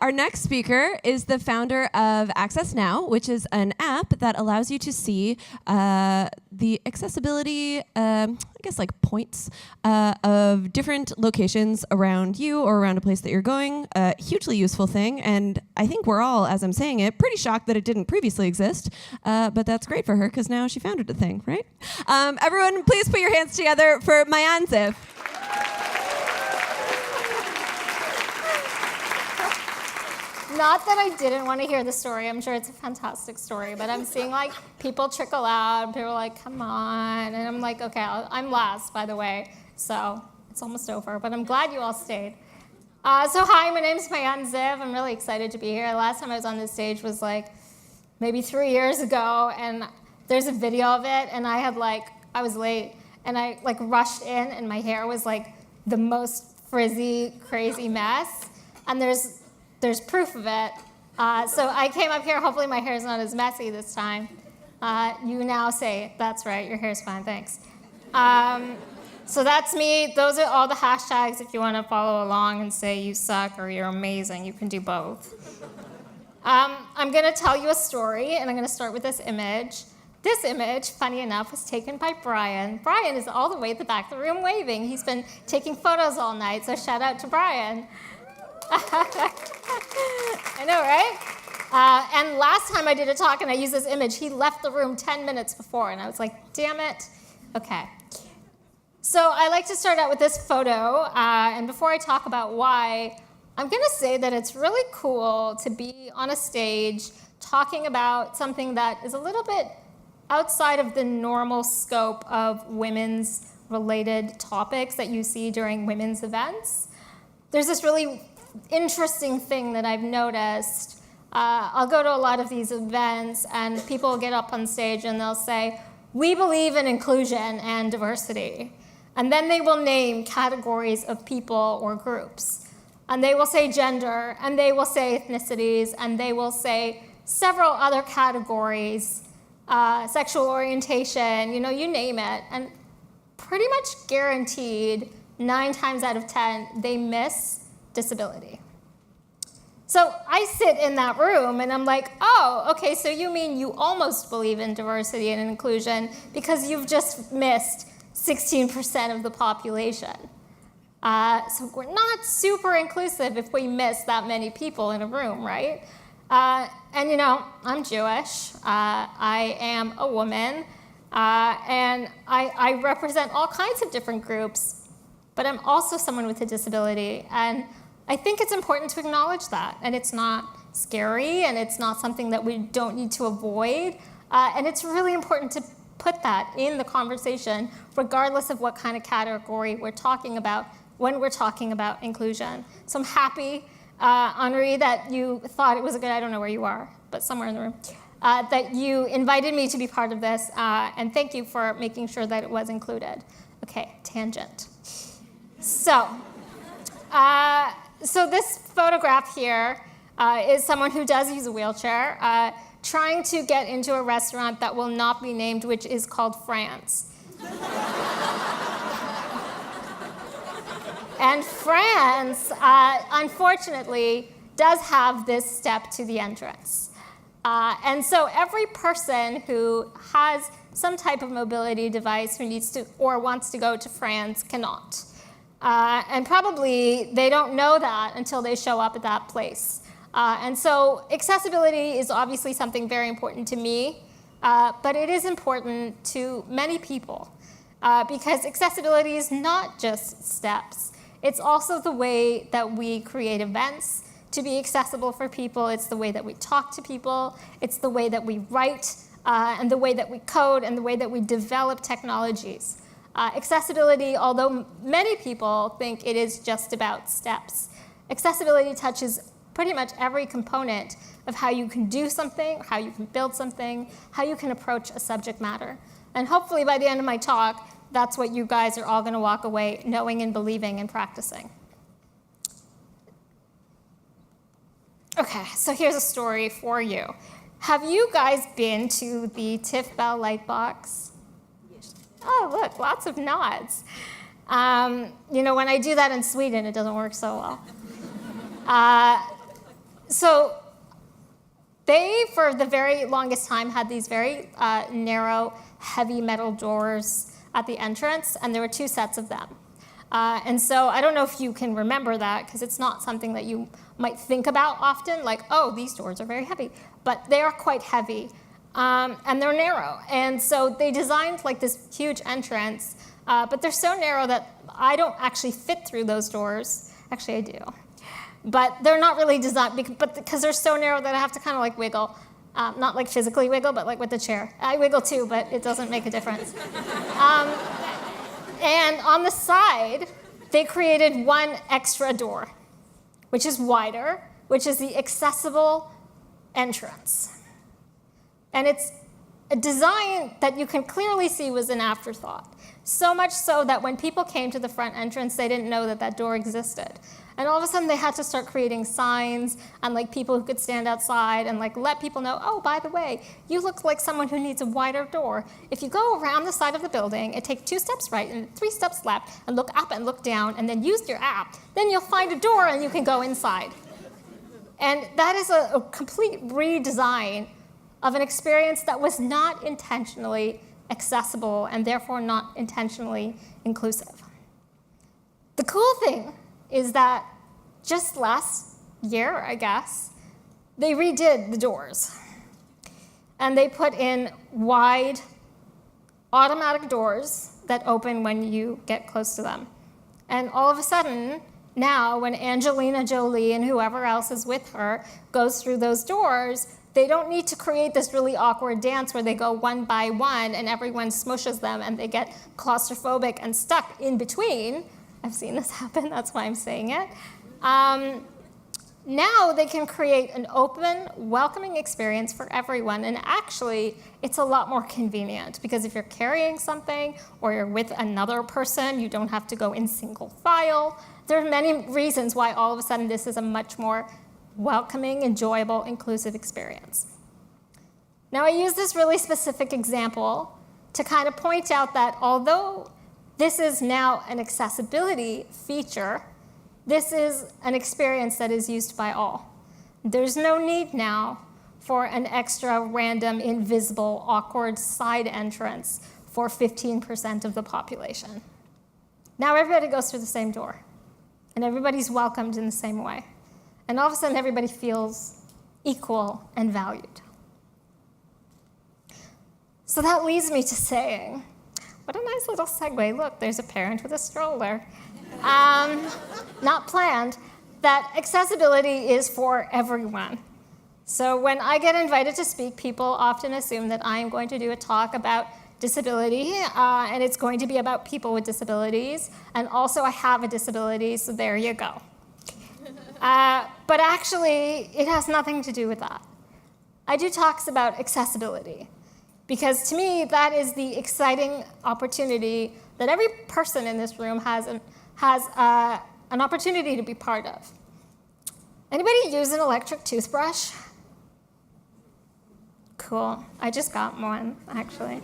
Our next speaker is the founder of AccessNow, which is an app that allows you to see the accessibility, I guess like points of different locations around you or around a place that you're going. A hugely useful thing, and I think we're all, as I'm saying it, pretty shocked that it didn't previously exist, but that's great for her because now she founded a thing, right? Everyone, please put your hands together for Maayan Ziv. Not that I didn't want to hear the story. I'm sure it's a fantastic story, but I'm seeing like people trickle out. People are like, come on. And I'm like, okay, I'm last, by the way. So it's almost over, but I'm glad you all stayed. So hi, my name's Maayan Ziv. I'm really excited to be here. Last time I was on this stage was like maybe 3 years ago, and there's a video of it, and I was late, and I like rushed in, and my hair was like the most frizzy, crazy mess. And there's proof of it. So I came up here, hopefully my hair's not as messy this time. You now say, that's right, your hair's fine, thanks. So that's me. Those are all the hashtags if you want to follow along and say you suck or you're amazing. You can do both. I'm going to tell you a story, and I'm going to start with this image. This image, funny enough, was taken by Brian. Brian is all the way at the back of the room waving. He's been taking photos all night, so shout out to Brian. I know, right? And last time I did a talk and I used this image, he left the room 10 minutes before, and I was like, damn it. Okay. So I like to start out with this photo, and before I talk about why, I'm going to say that it's really cool to be on a stage talking about something that is a little bit outside of the normal scope of women's related topics that you see during women's events. There's this really interesting thing that I've noticed. I'll go to a lot of these events, and people will get up on stage and they'll say, we believe in inclusion and diversity. And then they will name categories of people or groups. And they will say gender, and they will say ethnicities, and they will say several other categories, sexual orientation, you name it. And pretty much guaranteed, 9 times out of 10, they miss disability. So I sit in that room and I'm like, oh, okay, so you mean you almost believe in diversity and inclusion because you've just missed 16% of the population. So we're not super inclusive if we miss that many people in a room, right? And I'm Jewish. I am a woman. And I represent all kinds of different groups, but I'm also someone with a disability. And I think it's important to acknowledge that. And it's not scary, and it's not something that we don't need to avoid. And it's really important to put that in the conversation, regardless of what kind of category we're talking about when we're talking about inclusion. So I'm happy, Henri, that you thought it was a good, I don't know where you are, but somewhere in the room, that you invited me to be part of this. And thank you for making sure that it was included. Okay, tangent. So this photograph here is someone who does use a wheelchair, trying to get into a restaurant that will not be named, which is called France. And France, unfortunately, does have this step to the entrance. And so every person who has some type of mobility device who needs to or wants to go to France cannot. And probably they don't know that until they show up at that place. And so accessibility is obviously something very important to me, but it is important to many people because accessibility is not just steps. It's also the way that we create events to be accessible for people. It's the way that we talk to people. It's the way that we write and the way that we code and the way that we develop technologies. Accessibility, although many people think it is just about steps, accessibility touches pretty much every component of how you can do something, how you can build something, how you can approach a subject matter. And hopefully by the end of my talk, that's what you guys are all going to walk away knowing and believing and practicing. Okay, so here's a story for you. Have you guys been to the TIFF Bell Lightbox? Oh, look, lots of nods. When I do that in Sweden, it doesn't work so well. So they, for the very longest time, had these very narrow, heavy metal doors at the entrance, and there were 2 sets of them. And so I don't know if you can remember that, because it's not something that you might think about often, like, oh, these doors are very heavy. But they are quite heavy, and they're narrow. And so they designed like this huge entrance, but they're so narrow that I don't actually fit through those doors. Actually, I do. But they're not really designed, because they're so narrow that I have to kind of like wiggle. Not like physically wiggle, but like with the chair. I wiggle too, but it doesn't make a difference. And on the side, they created 1 extra door, which is wider, which is the accessible entrance. And it's a design that you can clearly see was an afterthought. So much so that when people came to the front entrance, they didn't know that that door existed. And all of a sudden, they had to start creating signs and like people who could stand outside and like let people know, oh, by the way, you look like someone who needs a wider door. If you go around the side of the building and take 2 steps right and 3 steps left and look up and look down and then use your app, then you'll find a door and you can go inside. And that is a complete redesign of an experience that was not intentionally accessible and therefore not intentionally inclusive. The cool thing is that just last year, I guess, they redid the doors. And they put in wide automatic doors that open when you get close to them. And all of a sudden, now when Angelina Jolie and whoever else is with her goes through those doors, they don't need to create this really awkward dance where they go one by one and everyone smushes them and they get claustrophobic and stuck in between. I've seen this happen, that's why I'm saying it. Now they can create an open, welcoming experience for everyone. And actually, it's a lot more convenient because if you're carrying something or you're with another person, you don't have to go in single file. There are many reasons why all of a sudden this is a much more welcoming, enjoyable, inclusive experience. Now, I use this really specific example to kind of point out that although this is now an accessibility feature, this is an experience that is used by all. There's no need now for an extra random, invisible, awkward side entrance for 15% of the population. Now everybody goes through the same door, and everybody's welcomed in the same way. And all of a sudden, everybody feels equal and valued. So that leads me to saying, what a nice little segue. Look, there's a parent with a stroller. Not planned, that accessibility is for everyone. So when I get invited to speak, people often assume that I am going to do a talk about disability, and it's going to be about people with disabilities. And also, I have a disability, so there you go. But actually, it has nothing to do with that. I do talks about accessibility, because to me, that is the exciting opportunity that every person in this room has an opportunity to be part of. Anybody use an electric toothbrush? Cool. I just got one, actually.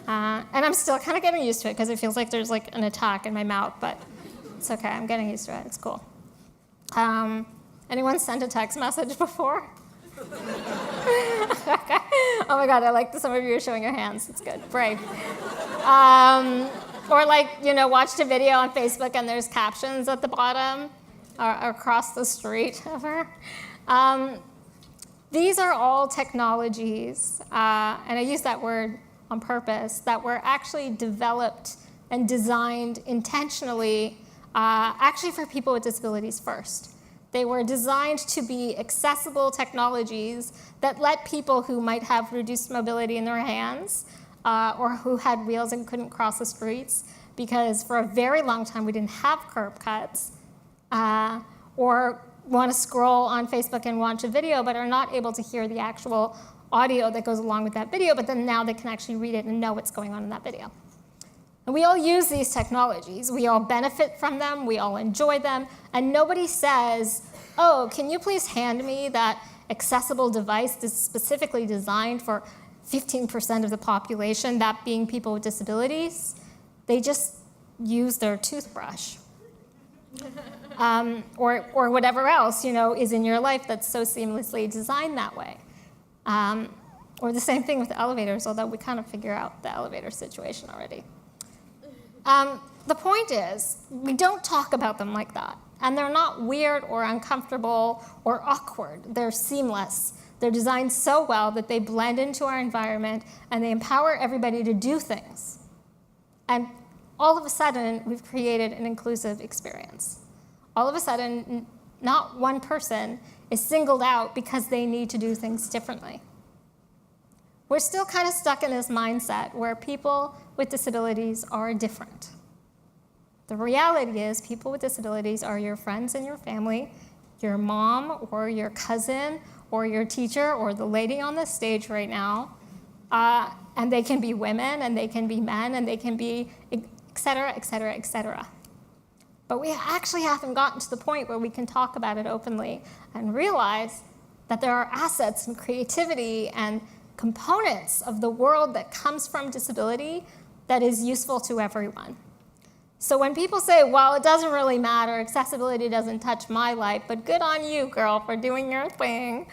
And I'm still kind of getting used to it because it feels like there's like an attack in my mouth, but it's okay. I'm getting used to it. It's cool. Anyone sent a text message before? Oh my God, I like that some of you are showing your hands. It's good. Brave. Or like, watched a video on Facebook and there's captions at the bottom or across the street of her. These are all technologies, and I use that word on purpose, that were actually developed and designed intentionally, actually for people with disabilities first. They were designed to be accessible technologies that let people who might have reduced mobility in their hands or who had wheels and couldn't cross the streets, because for a very long time we didn't have curb cuts, or want to scroll on Facebook and watch a video but are not able to hear the actual audio that goes along with that video, but then now they can actually read it and know what's going on in that video. And we all use these technologies. We all benefit from them. We all enjoy them. And nobody says, oh, can you please hand me that accessible device that's specifically designed for 15% of the population, that being people with disabilities? They just use their toothbrush. or whatever else, is in your life that's so seamlessly designed that way. Or the same thing with elevators, although we kind of figure out the elevator situation already. The point is, we don't talk about them like that. And they're not weird or uncomfortable or awkward. They're seamless. They're designed so well that they blend into our environment and they empower everybody to do things. And all of a sudden, we've created an inclusive experience. All of a sudden, not one person is singled out because they need to do things differently. We're still kind of stuck in this mindset where people with disabilities are different. The reality is people with disabilities are your friends and your family, your mom or your cousin or your teacher or the lady on the stage right now. And they can be women and they can be men and they can be et cetera, et cetera, et cetera. But we actually haven't gotten to the point where we can talk about it openly and realize that there are assets and creativity and components of the world that comes from disability that is useful to everyone. So when people say, well, it doesn't really matter, accessibility doesn't touch my life, but good on you, girl, for doing your thing,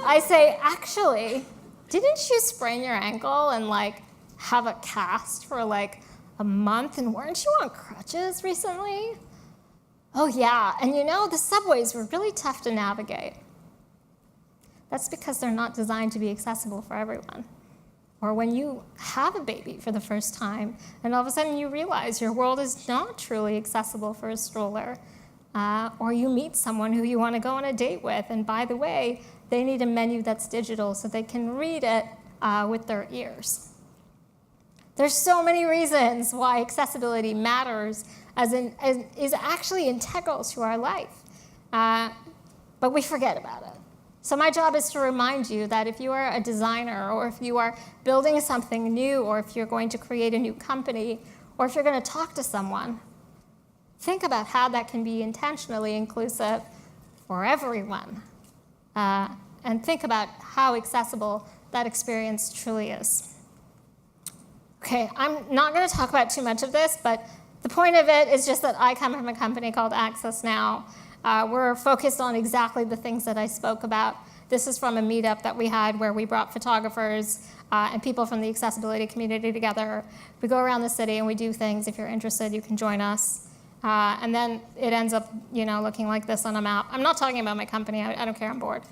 I say, actually, didn't you sprain your ankle and have a cast for a month, and weren't you on crutches recently? Oh yeah, and the subways were really tough to navigate. That's because they're not designed to be accessible for everyone. Or when you have a baby for the first time, and all of a sudden you realize your world is not truly accessible for a stroller, or you meet someone who you want to go on a date with, and by the way, they need a menu that's digital so they can read it with their ears. There's so many reasons why accessibility matters is actually integral to our life, but we forget about it. So my job is to remind you that if you are a designer, or if you are building something new, or if you're going to create a new company, or if you're going to talk to someone, think about how that can be intentionally inclusive for everyone. And think about how accessible that experience truly is. Okay, I'm not going to talk about too much of this, but the point of it is just that I come from a company called AccessNow. We're focused on exactly the things that I spoke about. This is from a meetup that we had where we brought photographers and people from the accessibility community together. We go around the city and we do things. If you're interested, you can join us. And then it ends up, looking like this on a map. I'm not talking about my company. I don't care. I'm bored.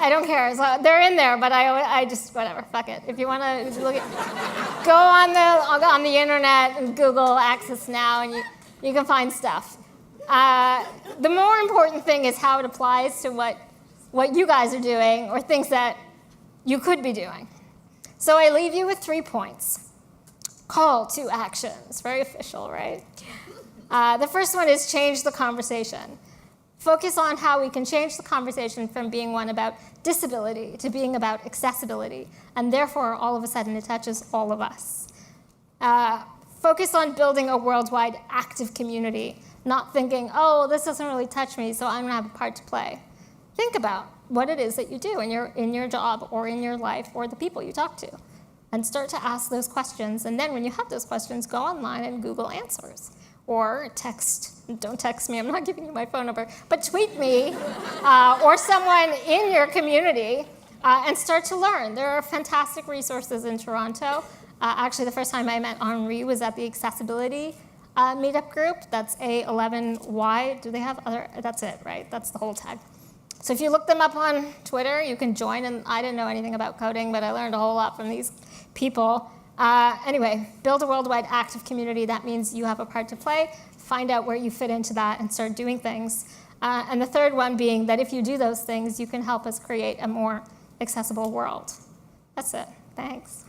I don't care. So they're in there, but I just, whatever, fuck it. If you want to look at, go on the internet and Google AccessNow, and you can find stuff. The more important thing is how it applies to what you guys are doing or things that you could be doing. So I leave you with 3 points. Call to actions. Very official, right? The first one is change the conversation. Focus on how we can change the conversation from being one about disability to being about accessibility, and therefore, all of a sudden, it touches all of us. Focus on building a worldwide active community, not thinking, oh, this doesn't really touch me, so I'm going to have a part to play. Think about what it is that you do in your job or in your life or the people you talk to, and start to ask those questions. And then when you have those questions, go online and Google answers. Or don't text me, I'm not giving you my phone number, but tweet me or someone in your community and start to learn. There are fantastic resources in Toronto. Actually, the first time I met Onley was at the accessibility meetup group. That's A11Y. Do they have other? That's it, right? That's the whole tag. So if you look them up on Twitter, you can join. And I didn't know anything about coding, but I learned a whole lot from these people. Anyway, build a worldwide active community. That means you have a part to play. Find out where you fit into that and start doing things. And the third one being that if you do those things, you can help us create a more accessible world. That's it. Thanks.